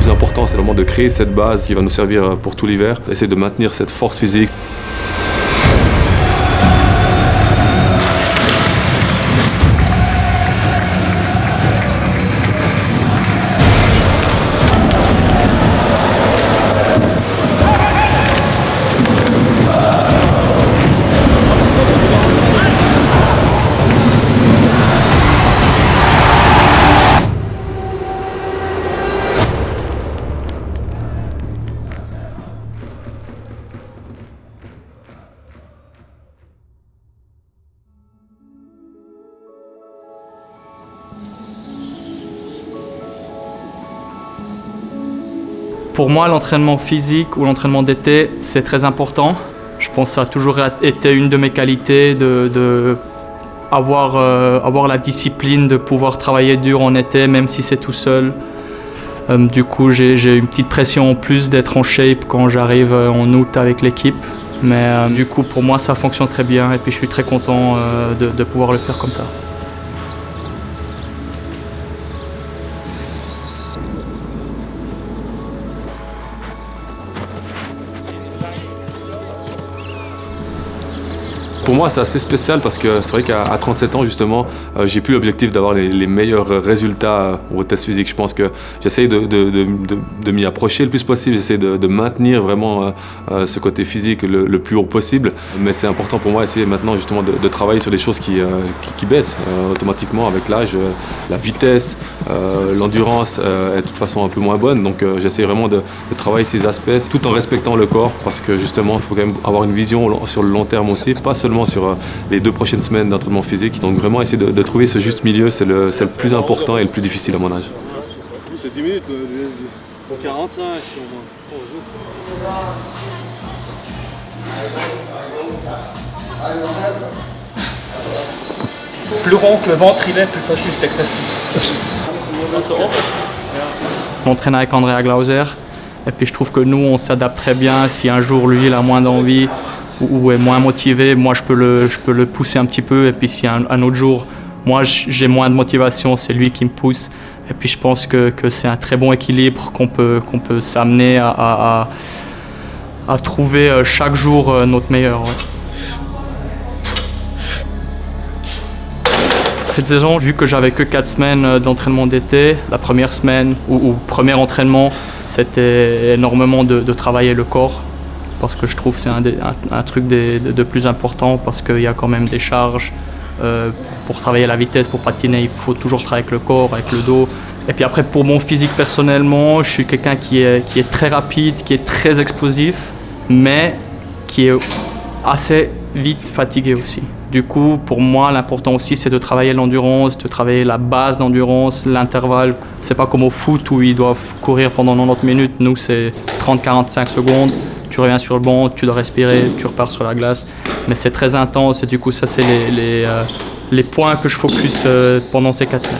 plus important, c'est vraiment de créer cette base qui va nous servir pour tout l'hiver, essayer de maintenir cette force physique. Pour moi, l'entraînement physique ou l'entraînement d'été, c'est très important. Je pense que ça a toujours été une de mes qualités avoir la discipline de pouvoir travailler dur en été, même si c'est tout seul. Du coup, j'ai une petite pression en plus d'être en shape quand j'arrive en août avec l'équipe. Mais du coup, pour moi, ça fonctionne très bien et puis je suis très content de pouvoir le faire comme ça. Pour moi, c'est assez spécial parce que c'est vrai qu'à 37 ans, justement, j'ai plus l'objectif d'avoir les meilleurs résultats au test physique. Je pense que j'essaye de m'y approcher le plus possible. J'essaie de maintenir vraiment ce côté physique le plus haut possible. Mais c'est important pour moi d'essayer maintenant justement de travailler sur des choses qui baissent automatiquement avec l'âge. La vitesse, l'endurance est de toute façon un peu moins bonne. Donc j'essaie vraiment de travailler ces aspects tout en respectant le corps parce que justement, il faut quand même avoir une vision sur le long terme aussi, pas seulement sur les 2 prochaines semaines d'entraînement physique. Donc vraiment essayer de trouver ce juste milieu, c'est le plus important et le plus difficile à mon âge. C'est 10 minutes pour 45 au moins. Plus rond que le ventre il est, plus facile cet exercice. On entraîne avec Andrea Glauser et puis je trouve que nous on s'adapte très bien. Si un jour lui il a moins d'envie ou est moins motivé, moi je peux le pousser un petit peu et puis si un autre jour moi j'ai moins de motivation, c'est lui qui me pousse et puis je pense que c'est un très bon équilibre qu'on peut s'amener à trouver chaque jour notre meilleur. Ouais. Cette saison, vu que j'avais que 4 semaines d'entraînement d'été, la première semaine ou premier entraînement, c'était énormément de travailler le corps. Parce que je trouve que c'est un truc de plus important parce qu'il y a quand même des charges. Pour travailler la vitesse, pour patiner, il faut toujours travailler avec le corps, avec le dos. Et puis après, pour mon physique personnellement, je suis quelqu'un qui est très rapide, qui est très explosif, mais qui est assez vite fatigué aussi. Du coup, pour moi, l'important aussi, c'est de travailler l'endurance, de travailler la base d'endurance, l'intervalle. C'est pas comme au foot où ils doivent courir pendant 90 minutes. Nous, c'est 30-45 secondes. Tu reviens sur le banc, tu dois respirer, tu repars sur la glace. Mais c'est très intense et du coup, ça, c'est les points que je focus pendant ces 4 semaines.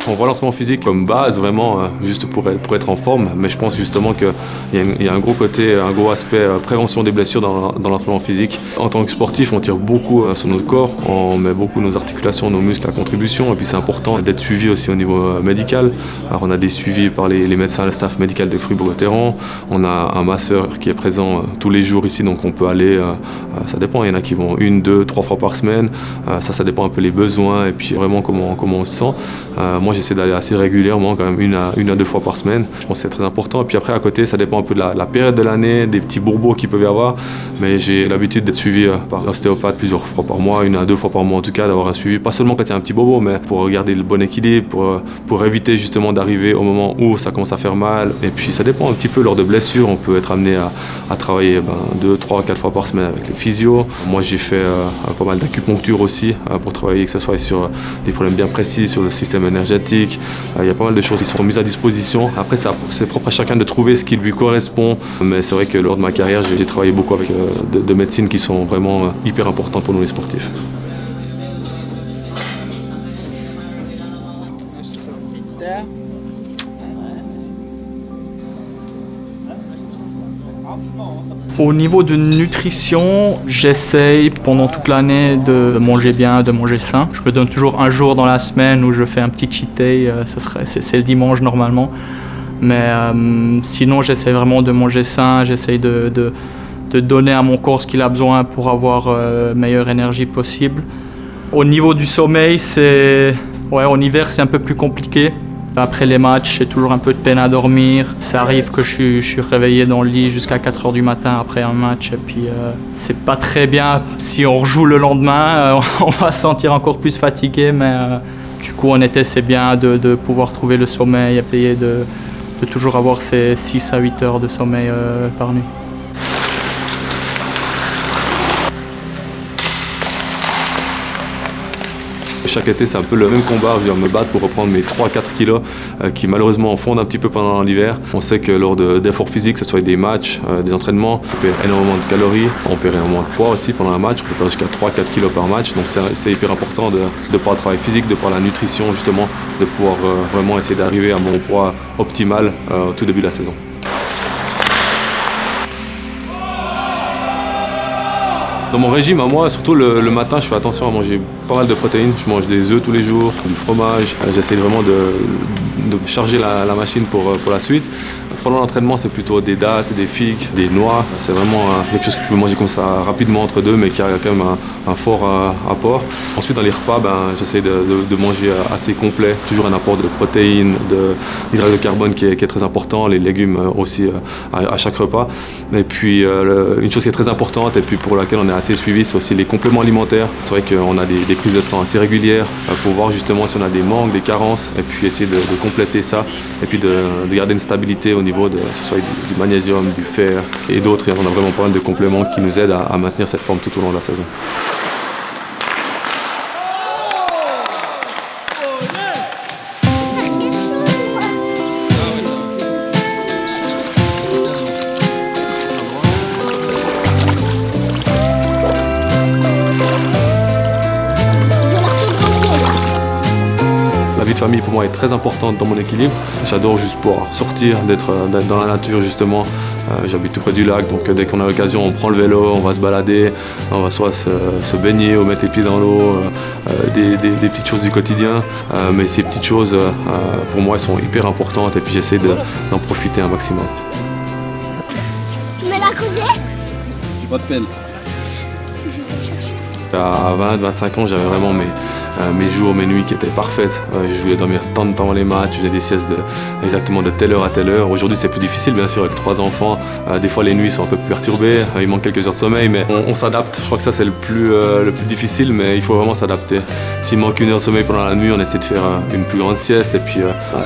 On voit l'entraînement physique comme base vraiment juste pour être en forme, mais je pense justement qu'il y a un gros côté, un gros aspect prévention des blessures dans l'entraînement physique. En tant que sportif, on tire beaucoup sur notre corps, on met beaucoup nos articulations, nos muscles à contribution et puis c'est important d'être suivi aussi au niveau médical. Alors on a des suivis par les médecins, le staff médical de Fribourg-Gotteron, on a un masseur qui est présent tous les jours ici, donc on peut aller, ça dépend, il y en a qui vont 1, 2, 3 fois par semaine, ça dépend un peu les besoins et puis vraiment comment on se sent. Moi j'essaie d'aller assez régulièrement, quand même 1 à 2 fois par semaine. Je pense que c'est très important. Et puis après, à côté, ça dépend un peu de la période de l'année, des petits bourbons qu'il peut y avoir. Mais j'ai l'habitude d'être suivi par l'ostéopathe plusieurs fois par mois, 1 à 2 fois par mois en tout cas, d'avoir un suivi. Pas seulement quand il y a un petit bobo, mais pour garder le bon équilibre, pour éviter justement d'arriver au moment où ça commence à faire mal. Et puis ça dépend un petit peu lors de blessures. On peut être amené à travailler 2, 3, 4 fois par semaine avec les physios. Moi, j'ai fait pas mal d'acupuncture aussi pour travailler, que ce soit sur des problèmes bien précis, sur le système énergétique. Il y a pas mal de choses qui sont mises à disposition. Après, c'est propre à chacun de trouver ce qui lui correspond. Mais c'est vrai que lors de ma carrière, j'ai travaillé beaucoup avec de médecines qui sont vraiment hyper importantes pour nous les sportifs. Au niveau de nutrition, j'essaye pendant toute l'année de manger bien, de manger sain. Je me donne toujours un jour dans la semaine où je fais un petit cheat day, c'est le dimanche normalement. Mais sinon, j'essaie vraiment de manger sain, j'essaye de donner à mon corps ce qu'il a besoin pour avoir meilleure énergie possible. Au niveau du sommeil, en hiver, c'est un peu plus compliqué. Après les matchs, j'ai toujours un peu de peine à dormir. Ça arrive que je suis réveillé dans le lit jusqu'à 4 h du matin après un match. Et puis, c'est pas très bien. Si on rejoue le lendemain, on va se sentir encore plus fatigué. Mais du coup, en été, c'est bien de pouvoir trouver le sommeil et essayer de toujours avoir ces 6 à 8 heures de sommeil par nuit. Chaque été, c'est un peu le même combat. Je viens me battre pour reprendre mes 3-4 kilos qui malheureusement fondent un petit peu pendant l'hiver. On sait que lors d'efforts physiques, que ce soit des matchs, des entraînements, on perd énormément de calories, on perd énormément de poids aussi pendant un match. On peut perdre jusqu'à 3-4 kilos par match. Donc c'est hyper important de par le travail physique, de par la nutrition justement, de pouvoir vraiment essayer d'arriver à mon poids optimal au tout début de la saison. Dans mon régime, à moi, surtout le matin, je fais attention à manger pas mal de protéines. Je mange des œufs tous les jours, du fromage. J'essaie vraiment de charger la machine pour la suite. Pendant l'entraînement, c'est plutôt des dattes, des figues, des noix. C'est vraiment quelque chose que je peux manger comme ça rapidement entre deux, mais qui a quand même un fort apport. Ensuite, dans les repas, j'essaie de manger assez complet. Toujours un apport de protéines, d'hydrates de carbone qui est très important, les légumes aussi à chaque repas. Et puis, une chose qui est très importante et puis pour laquelle on est assez suivi, c'est aussi les compléments alimentaires. C'est vrai qu'on a des prises de sang assez régulières pour voir justement si on a des manques, des carences, et puis essayer de compléter ça, et puis de garder une stabilité au niveau que ce soit du magnésium, du fer et d'autres. On a vraiment pas mal de compléments qui nous aident à maintenir cette forme tout au long de la saison. La vie de famille pour moi est très importante dans mon équilibre. J'adore juste pouvoir sortir, d'être dans la nature justement. J'habite tout près du lac, donc dès qu'on a l'occasion, on prend le vélo, on va se balader, on va soit se baigner ou mettre les pieds dans l'eau, des petites choses du quotidien. Mais ces petites choses, pour moi, elles sont hyper importantes et puis j'essaie d'en profiter un maximum. Tu mets la causette ? J'ai pas de peine. À 20-25 ans, j'avais vraiment mes jours, mes nuits qui étaient parfaites. Je voulais dormir tant de temps dans les matchs, je faisais des siestes exactement de telle heure à telle heure. Aujourd'hui, c'est plus difficile, bien sûr, avec 3 enfants. Des fois, les nuits sont un peu plus perturbées, il manque quelques heures de sommeil, mais on s'adapte. Je crois que ça, c'est le plus difficile, mais il faut vraiment s'adapter. S'il manque une heure de sommeil pendant la nuit, on essaie de faire une plus grande sieste. Et puis,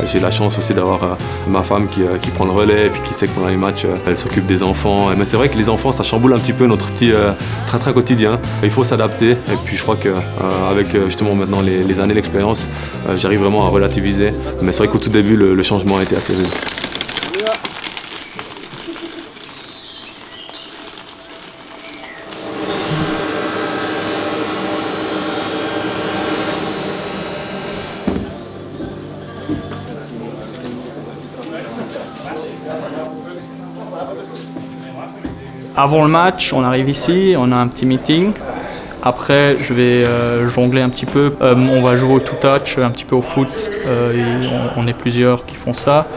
j'ai la chance aussi d'avoir ma femme qui prend le relais et puis qui sait que pendant les matchs, elle s'occupe des enfants. Mais c'est vrai que les enfants, ça chamboule un petit peu notre petit train-train quotidien. Il faut s'adapter. Et puis, je crois qu'avec justement maintenant les années d'expérience, j'arrive vraiment à relativiser. Mais c'est vrai qu'au tout début, le changement a été assez rude. Avant le match, on arrive ici, on a un petit meeting. Après, je vais jongler un petit peu. On va jouer au two-touch, un petit peu au foot. On est plusieurs qui font ça.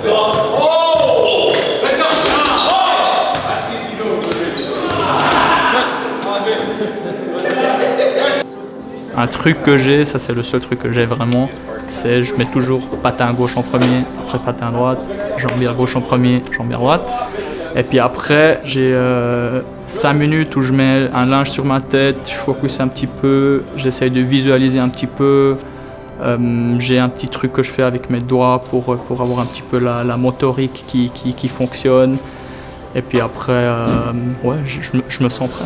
Un truc que j'ai, ça c'est le seul truc que j'ai vraiment, c'est je mets toujours patin gauche en premier, après patin droite, jambière gauche en premier, jambière droite. Et puis après, j'ai 5 minutes où je mets un linge sur ma tête, je focus un petit peu, j'essaye de visualiser un petit peu. J'ai un petit truc que je fais avec mes doigts pour avoir un petit peu la motorique qui fonctionne. Et puis après, je me sens prêt.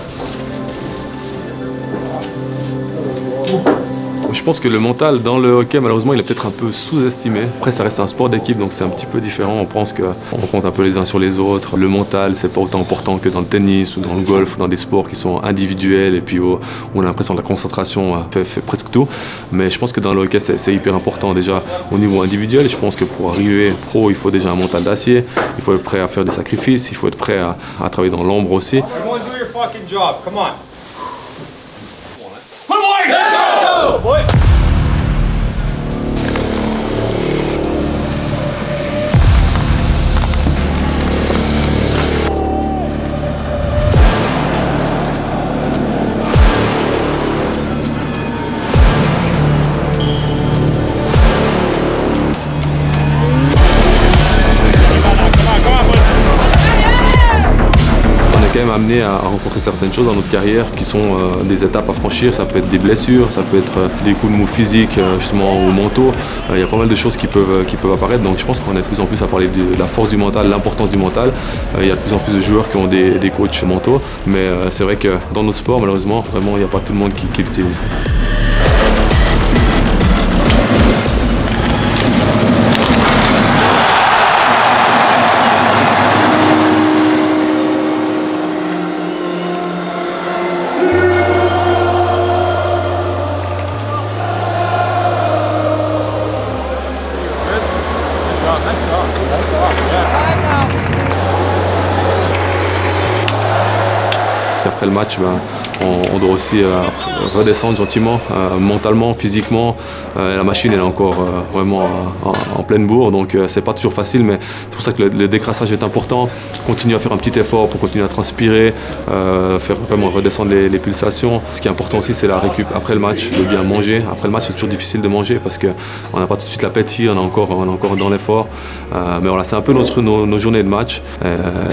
Je pense que le mental dans le hockey, malheureusement, il est peut-être un peu sous-estimé. Après, ça reste un sport d'équipe, donc c'est un petit peu différent. On pense qu'on compte un peu les uns sur les autres. Le mental, c'est pas autant important que dans le tennis ou dans le golf ou dans des sports qui sont individuels et puis où on a l'impression que la concentration fait presque tout. Mais je pense que dans le hockey, c'est hyper important déjà au niveau individuel. Je pense que pour arriver pro, il faut déjà un mental d'acier. Il faut être prêt à faire des sacrifices. Il faut être prêt à travailler dans l'ombre aussi. Everyone do your fucking job. Come on. Let's go, boys! Quand même amené à rencontrer certaines choses dans notre carrière qui sont des étapes à franchir. Ça peut être des blessures, ça peut être des coups de mou physiques justement au manteau. Il y a pas mal de choses qui peuvent apparaître. Donc je pense qu'on est de plus en plus à parler de la force du mental, l'importance du mental. Il y a de plus en plus de joueurs qui ont des coachs mentaux. Mais c'est vrai que dans notre sport, malheureusement, vraiment, il n'y a pas tout le monde qui l'utilise. Après le match, on doit aussi redescendre gentiment, mentalement, physiquement. La machine elle est encore vraiment en pleine bourre, donc c'est pas toujours facile, mais c'est pour ça que le décrassage est important. Continuer à faire un petit effort pour continuer à transpirer, faire vraiment redescendre les pulsations. Ce qui est important aussi, c'est la récup après le match, de bien manger. Après le match, c'est toujours difficile de manger parce qu'on n'a pas tout de suite l'appétit, on est encore dans l'effort. Mais voilà, c'est un peu nos journées de match.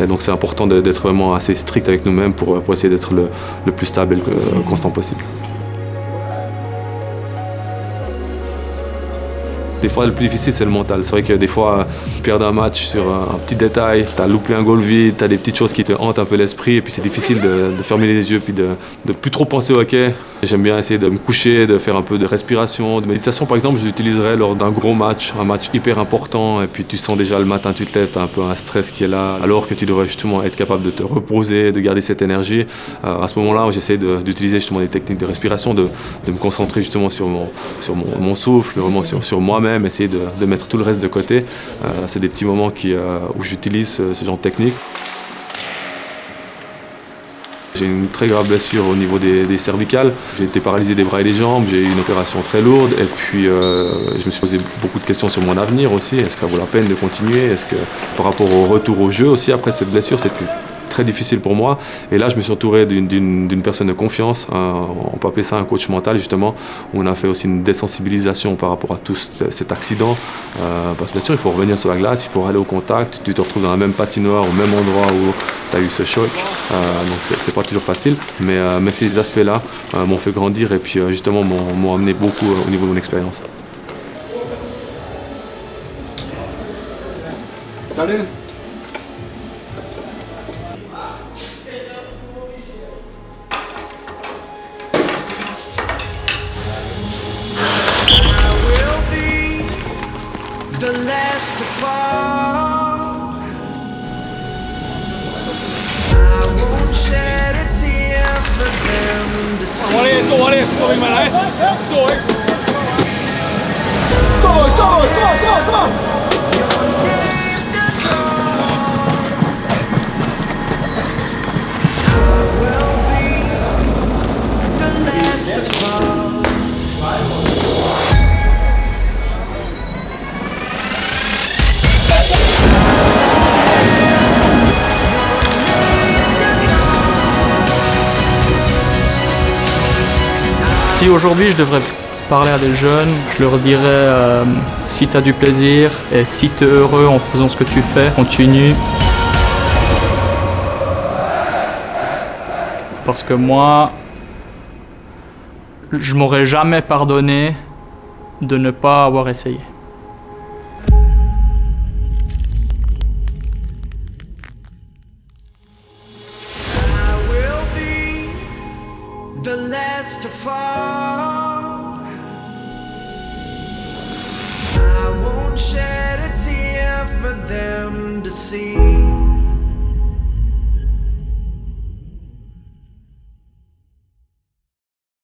Et donc c'est important d'être vraiment assez strict avec nous-mêmes pour essayer d'être le plus stable et le constant possible. Des fois, le plus difficile, c'est le mental. C'est vrai que des fois, tu perds un match sur un petit détail, tu as loupé un goal vide, tu as des petites choses qui te hantent un peu l'esprit, et puis c'est difficile de fermer les yeux, puis de plus trop penser au hockey. J'aime bien essayer de me coucher, de faire un peu de respiration, de méditation. Par exemple, je l'utiliserais lors d'un gros match, un match hyper important, et puis tu sens déjà le matin, tu te lèves, tu as un peu un stress qui est là, alors que tu devrais justement être capable de te reposer, de garder cette énergie. À ce moment-là, j'essaie d'utiliser justement des techniques de respiration, de me concentrer justement sur mon souffle, vraiment sur moi-même. Essayer de mettre tout le reste de côté. C'est des petits moments où j'utilise ce genre de technique. J'ai une très grave blessure au niveau des cervicales. J'ai été paralysé des bras et des jambes, j'ai eu une opération très lourde et puis je me suis posé beaucoup de questions sur mon avenir aussi. Est-ce que ça vaut la peine de continuer? Est-ce que par rapport au retour au jeu aussi après cette blessure, c'était très difficile pour moi. Et là, je me suis entouré d'une personne de confiance. On peut appeler ça un coach mental, justement, où on a fait aussi une désensibilisation par rapport à tout cet accident. Parce que bien sûr, il faut revenir sur la glace, il faut aller au contact. Tu te retrouves dans la même patinoire, au même endroit où tu as eu ce choc. Donc, c'est pas toujours facile. Mais ces aspects-là m'ont fait grandir et puis justement m'ont amené beaucoup au niveau de mon expérience. Salut. The last to fall. I won't shed a tear for them to see. Allez, let's go, my man. Let's go. Come on. Your name to call. I will be the last to fall. Si aujourd'hui je devrais parler à des jeunes, je leur dirais si tu as du plaisir et si tu es heureux en faisant ce que tu fais, continue. Parce que moi, je m'aurais jamais pardonné de ne pas avoir essayé. The last to fall. to see.